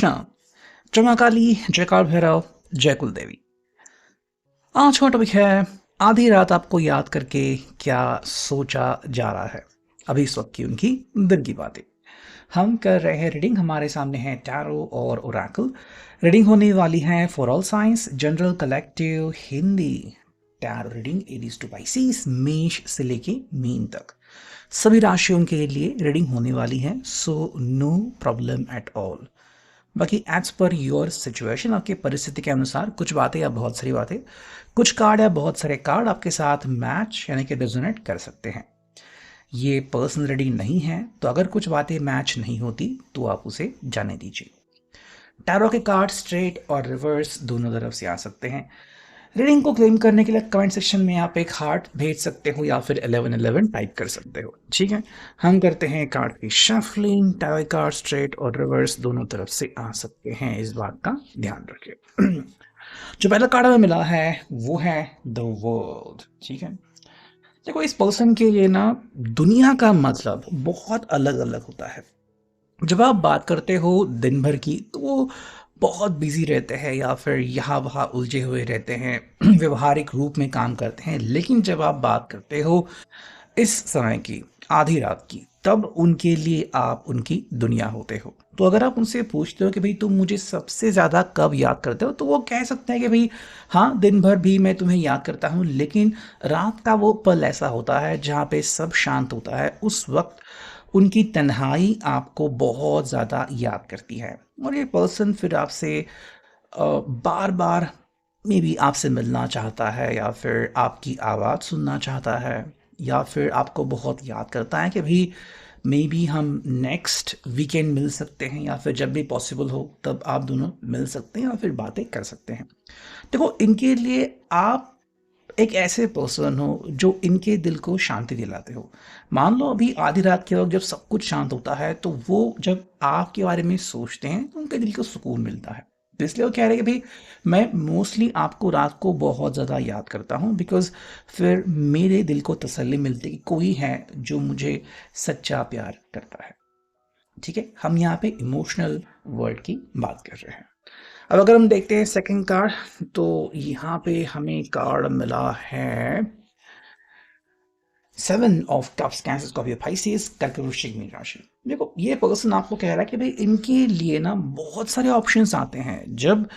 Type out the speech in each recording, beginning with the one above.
कृष्णा, जय मां काली, जय काल भैरव, जय कुलदेवी। आज का टॉपिक है आधी रात आपको याद करके क्या सोचा जा रहा है। अभी इस वक्त की उनकी दिन की बातें हम कर रहे हैं। रीडिंग हमारे सामने है टैरो और ओरेकल। रीडिंग होने वाली है for all science, general, collective, Hindi. Tarot reading Aries to Pisces, मेष से लेके मीन तक सभी राशियों के लिए रीडिंग होने वाली है। So no problem at all. बाकी एज पर योर सिचुएशन, आपकी परिस्थिति के अनुसार कुछ बातें या बहुत सारी बातें, कुछ कार्ड या बहुत सारे कार्ड आपके साथ मैच यानी कि रेजोनेट कर सकते हैं। ये पर्सनल रीडिंग नहीं है, तो अगर कुछ बातें मैच नहीं होती तो आप उसे जाने दीजिए। टैरो के कार्ड स्ट्रेट और रिवर्स दोनों तरफ से आ सकते हैं। रीडिंग को क्लेम करने के लिए कमेंट सेक्शन में आप एक हार्ट भेज सकते हो या फिर 1111 टाइप कर सकते हो। ठीक है, हम करते हैं कार्ड की शफलिंग। टैरो कार्ड स्ट्रेट और रिवर्स दोनों तरफ से आ सकते हैं, इस बात का ध्यान रखिए। जो पहला कार्ड हमें मिला है वो है द वर्ल्ड। ठीक है, देखो इस पर्सन के लिए ना दुनिया का मतलब बहुत अलग अलग होता है। जब आप बात करते हो दिन भर की, तो वो बहुत बिजी रहते हैं या फिर यहाँ वहाँ उलझे हुए रहते हैं, व्यवहारिक रूप में काम करते हैं। लेकिन जब आप बात करते हो इस समय की, आधी रात की, तब उनके लिए आप उनकी दुनिया होते हो। तो अगर आप उनसे पूछते हो कि भाई तुम मुझे सबसे ज़्यादा कब याद करते हो, तो वो कह सकते हैं कि भाई हाँ, दिन भर भी मैं तुम्हें याद करता हूँ, लेकिन रात का वो पल ऐसा होता है जहाँ पे सब शांत होता है। उस वक्त उनकी तन्हाई आपको बहुत ज़्यादा याद करती है और ये पर्सन फिर आपसे बार बार मे बी आपसे मिलना चाहता है या फिर आपकी आवाज़ सुनना चाहता है या फिर आपको बहुत याद करता है कि भाई मे बी हम नेक्स्ट वीकेंड मिल सकते हैं या फिर जब भी पॉसिबल हो तब आप दोनों मिल सकते हैं और फिर बातें कर सकते हैं। देखो इनके लिए आप एक ऐसे पर्सन हो जो इनके दिल को शांति दिलाते हो। मान लो अभी आधी रात के वक्त जब सब कुछ शांत होता है, तो वो जब आपके बारे में सोचते हैं तो उनके दिल को सुकून मिलता है। तो इसलिए वो कह रहे हैं कि भाई मैं मोस्टली आपको रात को बहुत ज़्यादा याद करता हूँ, बिकॉज फिर मेरे दिल को तसल्ली मिलती है कि कोई है जो मुझे सच्चा प्यार करता है। ठीक है, हम यहाँ पे इमोशनल वर्ल्ड की बात कर रहे हैं। अब अगर हम देखते हैं सेकंड कार्ड, तो यहाँ पे हमें कार्ड मिला है 7 of cups, cancer, Scorpio, Pisces, कर्क, वृश्चिक, मीन राशि। देखो ये पर्सन आपको कह रहा है कि भाई इनके लिए ना बहुत सारे ऑप्शंस आते हैं। जब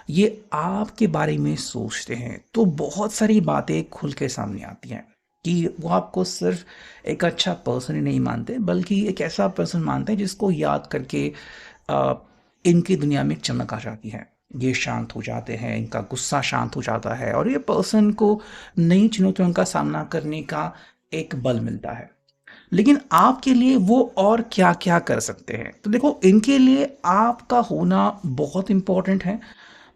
ये आपके बारे में सोचते हैं तो बहुत सारी बातें खुल के सामने आती हैं कि वो आपको सिर्फ एक अच्छा पर्सन ही नहीं मानते, बल्कि एक ऐसा पर्सन मानते हैं जिसको याद करके अ, इनकी दुनिया में एक चमक आ जाती है। ये शांत हो जाते हैं, इनका गुस्सा शांत हो जाता है और ये पर्सन को नई चुनौतियों का सामना करने का एक बल मिलता है। लेकिन आपके लिए वो और क्या-क्या कर सकते हैं? तो देखो इनके लिए आपका होना बहुत इम्पोर्टेंट है,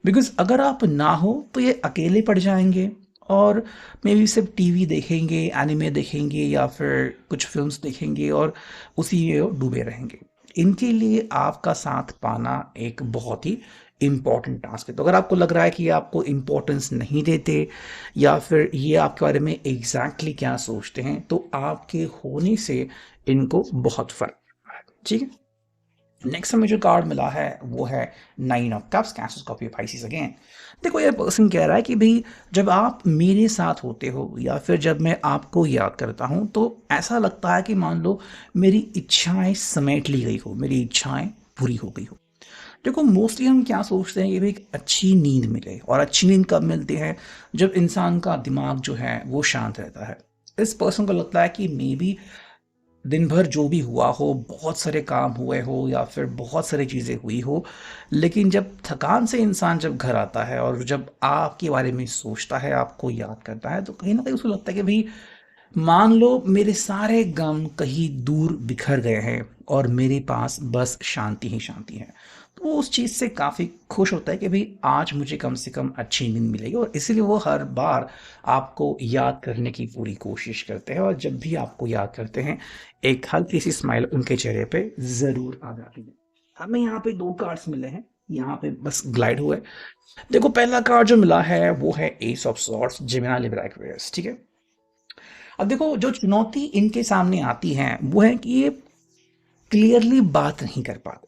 बिकॉज़ अगर आप ना हो तो ये अकेले पड़ जाएँगे और मे बी सिर्फ़ टीवी देखेंगे, एनिमे देखेंगे या फिर कुछ फ़िल्म्स देखेंगे और उसी में वो डूबे रहेंगे। इनके लिए आपका साथ पाना एक बहुत ही इम्पोर्टेंट टास्क है। तो अगर आपको लग रहा है कि ये आपको इम्पोर्टेंस नहीं देते या फिर ये आपके बारे में एग्ज़ैक्टली क्या सोचते हैं, तो आपके होने से इनको बहुत फ़र्क पड़ता है। ठीक है? नेक्स्ट हमें जो कार्ड मिला है वो है 9 of cups, cancer, Scorpio, Pisces again. देखो ये पर्सन कह रहा है कि भाई जब आप मेरे साथ होते हो या फिर जब मैं आपको याद करता हूँ, तो ऐसा लगता है कि मान लो मेरी इच्छाएं समेट ली गई हो, मेरी इच्छाएं पूरी हो गई हो। देखो मोस्टली हम क्या सोचते हैं कि भाई एक अच्छी नींद मिले, और अच्छी नींद कब मिलती है? जब इंसान का दिमाग जो है वो शांत रहता है। इस पर्सन को लगता है कि मे बी दिन भर जो भी हुआ हो, बहुत सारे काम हुए हो या फिर बहुत सारी चीज़ें हुई हो, लेकिन जब थकान से इंसान जब घर आता है और जब आपके बारे में सोचता है, आपको याद करता है, तो कहीं न कहीं उसको लगता है कि भई मान लो मेरे सारे गम कहीं दूर बिखर गए हैं और मेरे पास बस शांति ही शांति है। तो वो उस चीज़ से काफ़ी खुश होता है कि भाई आज मुझे कम से कम अच्छी नींद मिलेगी, और इसीलिए वो हर बार आपको याद करने की पूरी कोशिश करते हैं, और जब भी आपको याद करते हैं एक हल्की सी स्माइल उनके चेहरे पे ज़रूर आ जाती है। हमें यहाँ पे 2 कार्ड्स मिले हैं, यहाँ पे बस ग्लाइड हुए। देखो पहला कार्ड जो मिला है वो है S of swords, Gemini, Libra, Aquarius. ठीक है? अब देखो जो चुनौती इनके सामने आती है वो है कि ये क्लियरली बात नहीं कर पाते।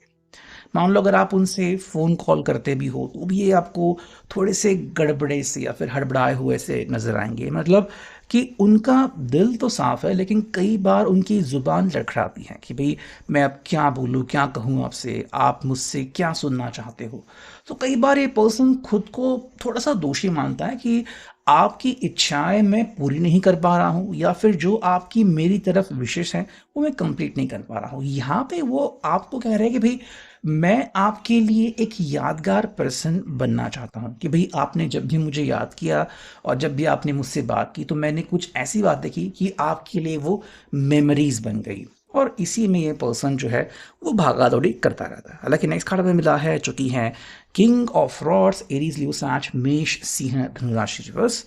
मान लो अगर आप उनसे फ़ोन कॉल करते भी हो तो भी ये आपको थोड़े से गड़बड़े से या फिर हड़बड़ाए हुए से नज़र आएंगे। मतलब कि उनका दिल तो साफ़ है लेकिन कई बार उनकी ज़ुबान लड़खड़ाती है कि भाई मैं अब क्या बोलूँ, क्या कहूँ आपसे, आप मुझसे क्या सुनना चाहते हो। तो कई बार ये पर्सन खुद को थोड़ा सा दोषी मानता है कि आपकी इच्छाएं मैं पूरी नहीं कर पा रहा हूँ या फिर जो आपकी मेरी तरफ विशेष है वो मैं कंप्लीट नहीं कर पा रहा हूँ। यहाँ पे वो आपको कह रहे हैं कि भाई मैं आपके लिए एक यादगार पर्सन बनना चाहता हूँ, कि भाई आपने जब भी मुझे याद किया और जब भी आपने मुझसे बात की तो मैंने कुछ ऐसी बात देखी कि आपके लिए वो मेमोरीज बन गई। और इसी में ये पर्सन जो है वो भागा दौड़ी करता रहता है। हालांकि नेक्स्ट कार्ड में मिला है जो कि है किंग ऑफ रॉड्स, एरीज, लियो, साच, मेष, सिंह, धनु राशि रिवर्स।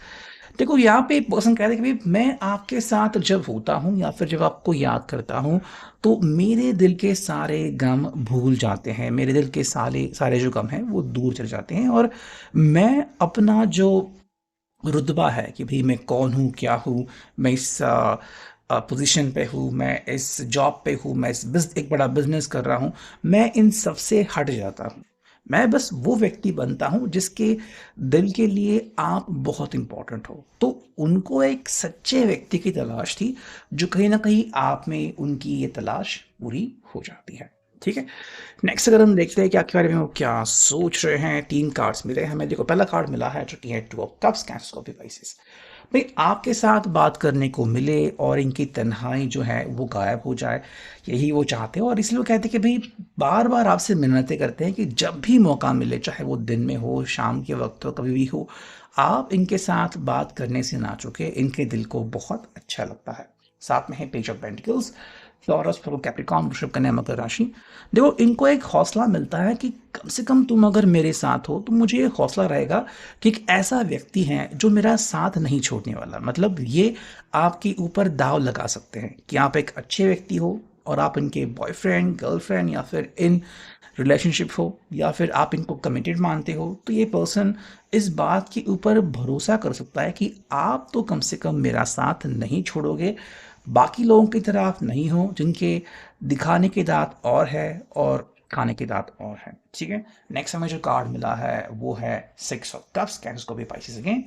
देखो यहाँ पे पर्सन कह रहे हैं कि भाई मैं आपके साथ जब होता हूँ या फिर जब आपको याद करता हूँ तो मेरे दिल के सारे गम भूल जाते हैं, मेरे दिल के सारे सारे जो गम हैं वो दूर चले जाते हैं। और मैं अपना जो रुतबा है कि भाई मैं कौन हूँ, क्या हूँ, मैं इस पोजीशन पे हूँ, मैं इस जॉब पे हूँ, मैं एक बड़ा बिजनेस कर रहा हूँ, मैं इन सब से हट जाता हूँ। मैं बस वो व्यक्ति बनता हूँ जिसके दिल के लिए आप बहुत इंपॉर्टेंट हो। तो उनको एक सच्चे व्यक्ति की तलाश थी जो कहीं ना कहीं आप में उनकी ये तलाश पूरी हो जाती है। ठीक है, नेक्स्ट अगर हम देखते हैं कि आपके बारे में वो क्या सोच रहे हैं। 3 कार्ड्स मिले हमें। देखो पहला कार्ड मिला है जो कि है 2 of cups, cancer, copy, Pisces. भाई आपके साथ बात करने को मिले और इनकी तन्हाई जो है वो गायब हो जाए, यही वो चाहते हैं। और इसलिए वो कहते हैं कि भाई बार बार आपसे मिन्नतें करते हैं कि जब भी मौका मिले, चाहे वो दिन में हो, शाम के वक्त हो, कभी भी हो, आप इनके साथ बात करने से ना चूके। इनके दिल को बहुत अच्छा लगता है। साथ में है page of pentacles, taurus, Capricorn, वृषभ, कन्या, मकर राशि। देखो इनको एक हौसला मिलता है कि कम से कम तुम अगर मेरे साथ हो तो मुझे एक हौसला रहेगा कि एक ऐसा व्यक्ति है जो मेरा साथ नहीं छोड़ने वाला। मतलब ये आपके ऊपर दाव लगा सकते हैं कि आप एक अच्छे व्यक्ति हो और आप इनके बॉयफ्रेंड, गर्लफ्रेंड या फिर इन रिलेशनशिप हो या फिर आप इनको कमिटेड मानते हो, तो ये पर्सन इस बात के ऊपर भरोसा कर सकता है कि आप तो कम से कम मेरा साथ नहीं छोड़ोगे। बाकी लोगों की तरह आप नहीं हो जिनके दिखाने के दांत और है और खाने के दांत और है। ठीक है, नेक्स्ट हमें जो कार्ड मिला है वो है 6 ऑफ कप्स, कैंसर, को भी पाइसेस अगेन।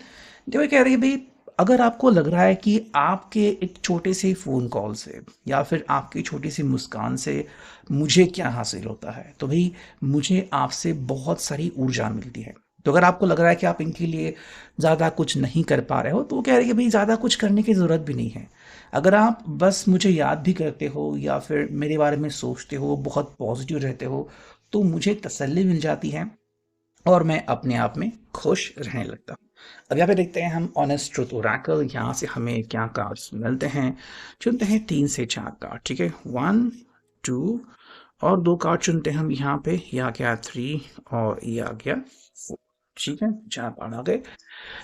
देखो कह रही है भाई अगर आपको लग रहा है कि आपके एक छोटे से फ़ोन कॉल से या फिर आपकी छोटी सी मुस्कान से मुझे क्या हासिल होता है, तो भाई मुझे आपसे बहुत सारी ऊर्जा मिलती है। तो अगर आपको लग रहा है कि आप इनके लिए ज़्यादा कुछ नहीं कर पा रहे हो तो वो कह रहे हैं कि भाई ज़्यादा कुछ करने की ज़रूरत भी नहीं है। अगर आप बस मुझे याद भी करते हो या फिर मेरे बारे में सोचते हो, बहुत पॉजिटिव रहते हो, तो मुझे तसल्ली मिल जाती है और मैं अपने आप में खुश रहने लगता हूँ। अब यहाँ पे देखते हैं हम ऑनेस्ट ट्रुथ ओरेकल, यहाँ से हमें क्या कार्ड्स मिलते हैं। चुनते हैं 3 से 4 कार्ड। ठीक है, 1, 2 और 2 कार्ड चुनते हैं हम यहाँ पे। ये आ गया 3 और ये आ गया 4। ठीक है, 4 कार्ड आ गए।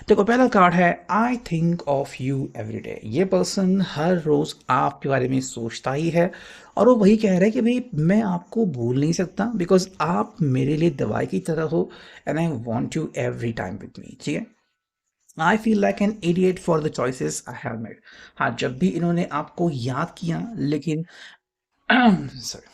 देखो पहला कार्ड है I think of you every day. ये पर्सन हर रोज आपके बारे में सोचता ही है और वो वही कह रहा है कि भाई मैं आपको भूल नहीं सकता बिकॉज आप मेरे लिए दवाई की तरह हो and I want you every time with me. ठीक है, I feel like an idiot for the choices I have made. हाँ, जब भी इन्होंने आपको याद किया लेकिन सॉरी,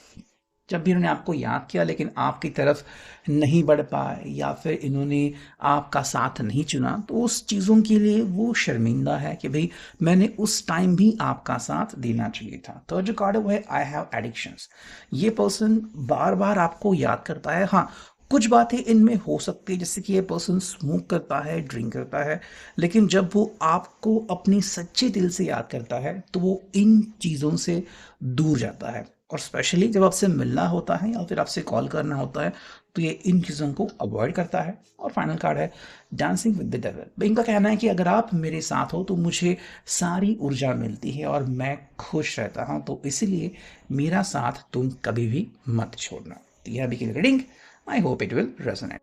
जब भी इन्होंने आपको याद किया लेकिन आपकी तरफ नहीं बढ़ पाए या फिर इन्होंने आपका साथ नहीं चुना तो उस चीज़ों के लिए वो शर्मिंदा है कि भाई मैंने उस टाइम भी आपका साथ देना चाहिए था। तो जो कार्ड है वो है आई हैव एडिक्शंस। ये पर्सन बार बार आपको याद करता है। हाँ, कुछ बातें इनमें हो सकती है जैसे कि ये पर्सन स्मोक करता है, ड्रिंक करता है, लेकिन जब वो आपको अपनी सच्चे दिल से याद करता है तो वो इन चीज़ों से दूर जाता है। और स्पेशली जब आपसे मिलना होता है या फिर आपसे कॉल करना होता है तो ये इन चीज़ों को अवॉइड करता है। और फाइनल कार्ड है डांसिंग विद द डेविल। इनका कहना है कि अगर आप मेरे साथ हो तो मुझे सारी ऊर्जा मिलती है और मैं खुश रहता हूँ, तो इसलिए मेरा साथ तुम कभी भी मत छोड़ना। तो यह अभी की reading, I hope it will resonate.